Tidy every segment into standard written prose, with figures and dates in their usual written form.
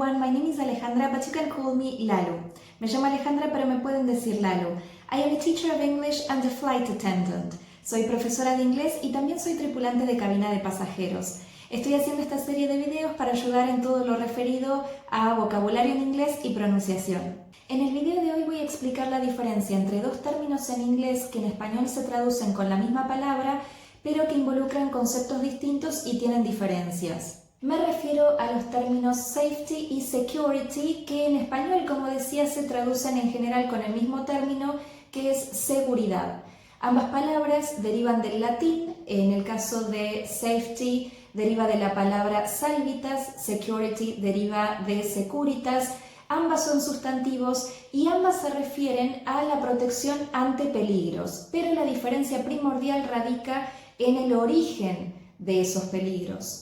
everyone, my name is Alejandra, but you can call me Lalu. Me llamo Alejandra, pero me pueden decir Lalu. I am a teacher of English and a flight attendant. Soy profesora de inglés y también soy tripulante de cabina de pasajeros. Estoy haciendo esta serie de videos para ayudar en todo lo referido a vocabulario en inglés y pronunciación. En el video de hoy voy a explicar la diferencia entre dos términos en inglés que en español se traducen con la misma palabra, pero que involucran conceptos distintos y tienen diferencias. Me refiero a los términos safety y security, que en español, como decía, se traducen en general con el mismo término, que es seguridad. Ambas palabras derivan del latín. En el caso de safety deriva de la palabra salvitas, security deriva de securitas. Ambas son sustantivos y ambas se refieren a la protección ante peligros, pero la diferencia primordial radica en el origen de esos peligros.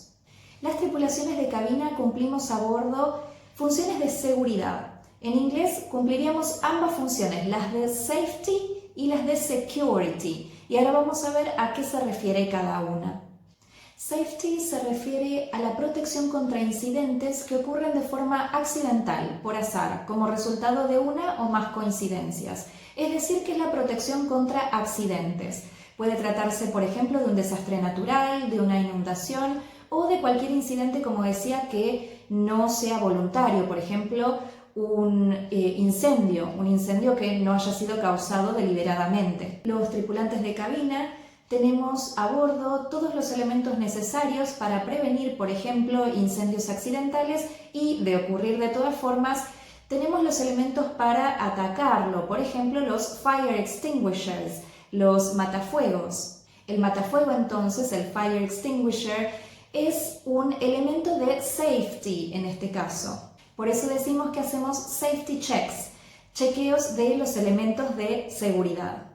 Las tripulaciones de cabina cumplimos a bordo funciones de seguridad. En inglés cumpliríamos ambas funciones, las de safety y las de security. Y ahora vamos a ver a qué se refiere cada una. Safety se refiere a la protección contra incidentes que ocurren de forma accidental, por azar, como resultado de una o más coincidencias. Es decir, que es la protección contra accidentes. Puede tratarse, por ejemplo, de un desastre natural, de una inundación o de cualquier incidente, como decía, que no sea voluntario. Por ejemplo, un incendio que no haya sido causado deliberadamente. Los tripulantes de cabina tenemos a bordo todos los elementos necesarios para prevenir, por ejemplo, incendios accidentales y, de ocurrir de todas formas, tenemos los elementos para atacarlo, por ejemplo, los fire extinguishers, los matafuegos. El matafuego, entonces, el fire extinguisher, es un elemento de safety en este caso. Por eso decimos que hacemos safety checks, chequeos de los elementos de seguridad.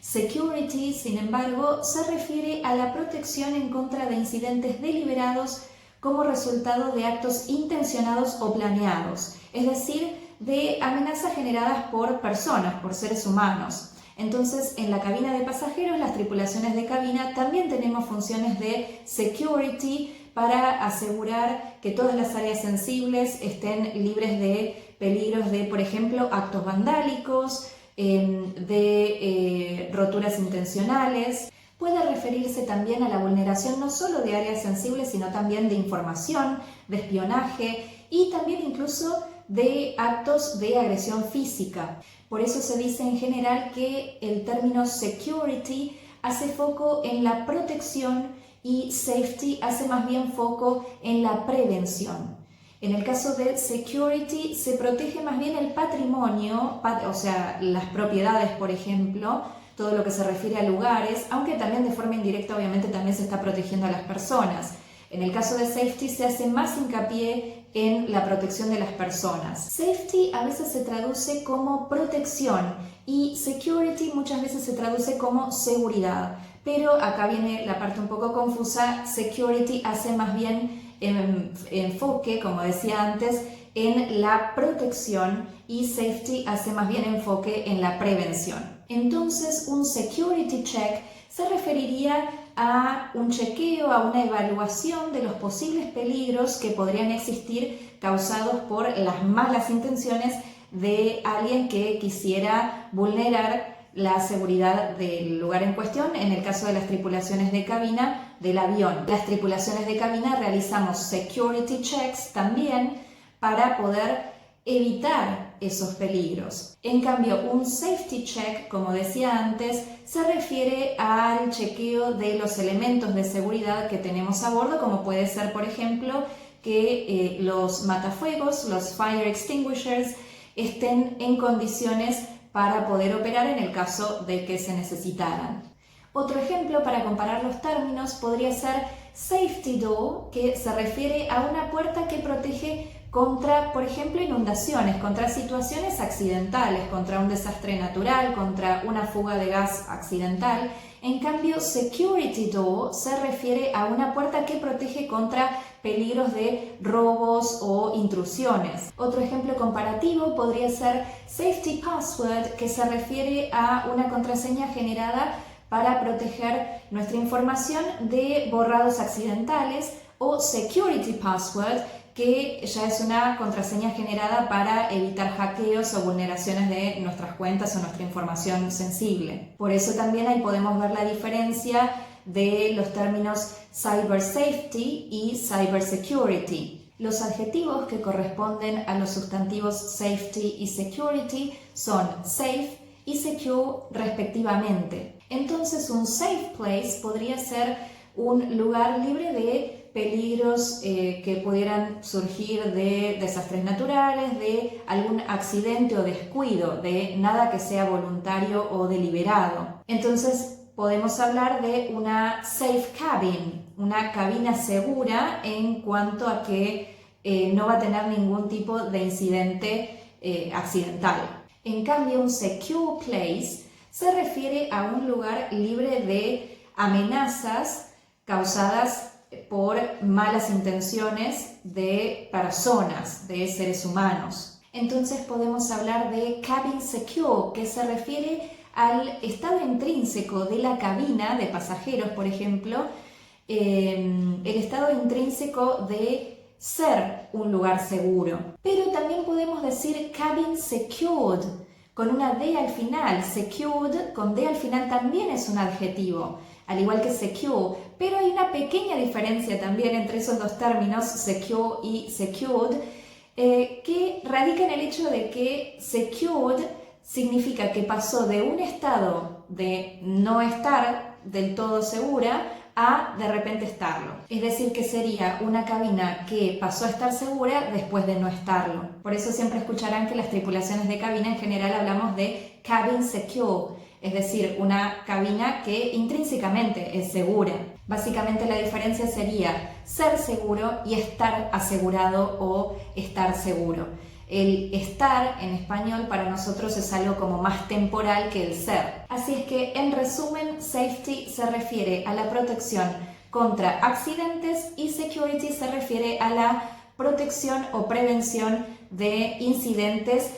Security, sin embargo, se refiere a la protección en contra de incidentes deliberados como resultado de actos intencionados o planeados, es decir, de amenazas generadas por personas, por seres humanos. Entonces, en la cabina de pasajeros, las tripulaciones de cabina también tenemos funciones de security para asegurar que todas las áreas sensibles estén libres de peligros de, por ejemplo, actos vandálicos, de roturas intencionales. Puede referirse también a la vulneración no solo de áreas sensibles, sino también de información, de espionaje y también incluso de actos de agresión física. Por eso se dice en general que el término security hace foco en la protección y safety hace más bien foco en la prevención. En el caso de security se protege más bien el patrimonio, o sea, las propiedades, por ejemplo, todo lo que se refiere a lugares, aunque también de forma indirecta obviamente también se está protegiendo a las personas. En el caso de safety se hace más hincapié en la protección de las personas. Safety a veces se traduce como protección y security muchas veces se traduce como seguridad. Pero acá viene la parte un poco confusa. Security hace más bien enfoque, como decía antes, en la protección y safety hace más bien enfoque en la prevención. Entonces, un security check se referiría a un chequeo, a una evaluación de los posibles peligros que podrían existir causados por las malas intenciones de alguien que quisiera vulnerar la seguridad del lugar en cuestión, en el caso de las tripulaciones de cabina del avión. Las tripulaciones de cabina realizamos security checks también para poder evitar esos peligros. En cambio, un safety check, como decía antes, se refiere al chequeo de los elementos de seguridad que tenemos a bordo, como puede ser, por ejemplo, que los matafuegos, los fire extinguishers, estén en condiciones para poder operar en el caso de que se necesitaran. Otro ejemplo para comparar los términos podría ser safety door, que se refiere a una puerta que protege contra, por ejemplo, inundaciones, contra situaciones accidentales, contra un desastre natural, contra una fuga de gas accidental. En cambio, security door se refiere a una puerta que protege contra peligros de robos o intrusiones. Otro ejemplo comparativo podría ser safety password, que se refiere a una contraseña generada para proteger nuestra información de borrados accidentales, o security password, que ya es una contraseña generada para evitar hackeos o vulneraciones de nuestras cuentas o nuestra información sensible. Por eso también ahí podemos ver la diferencia de los términos cyber safety y cyber security. Los adjetivos que corresponden a los sustantivos safety y security son safe y secure respectivamente. Entonces un safe place podría ser un lugar libre de peligros que pudieran surgir de desastres naturales, de algún accidente o descuido, de nada que sea voluntario o deliberado. Entonces podemos hablar de una safe cabin, una cabina segura en cuanto a que no va a tener ningún tipo de incidente accidental. En cambio, un secure place se refiere a un lugar libre de amenazas causadas por malas intenciones de personas, de seres humanos. Entonces podemos hablar de cabin secure, que se refiere al estado intrínseco de la cabina de pasajeros, por ejemplo, el estado intrínseco de ser un lugar seguro. Pero también podemos decir cabin secured, con una D al final. Secured con D al final también es un adjetivo, al igual que secure, pero hay una pequeña diferencia también entre esos dos términos, secure y secured, que radica en el hecho de que secured significa que pasó de un estado de no estar del todo segura a de repente estarlo. Es decir, que sería una cabina que pasó a estar segura después de no estarlo. Por eso siempre escucharán que las tripulaciones de cabina en general hablamos de cabin secure, es decir, una cabina que intrínsecamente es segura. Básicamente la diferencia sería ser seguro y estar asegurado o estar seguro. El estar en español para nosotros es algo como más temporal que el ser. Así es que, en resumen, safety se refiere a la protección contra accidentes y security se refiere a la protección o prevención de incidentes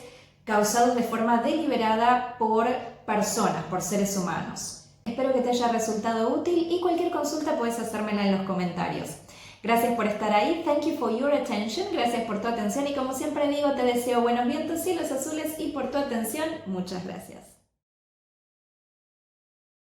causados de forma deliberada por personas, por seres humanos. Espero que te haya resultado útil y cualquier consulta puedes hacérmela en los comentarios. Gracias por estar ahí, thank you for your attention, gracias por tu atención y como siempre digo, te deseo buenos vientos, cielos azules y por tu atención, muchas gracias.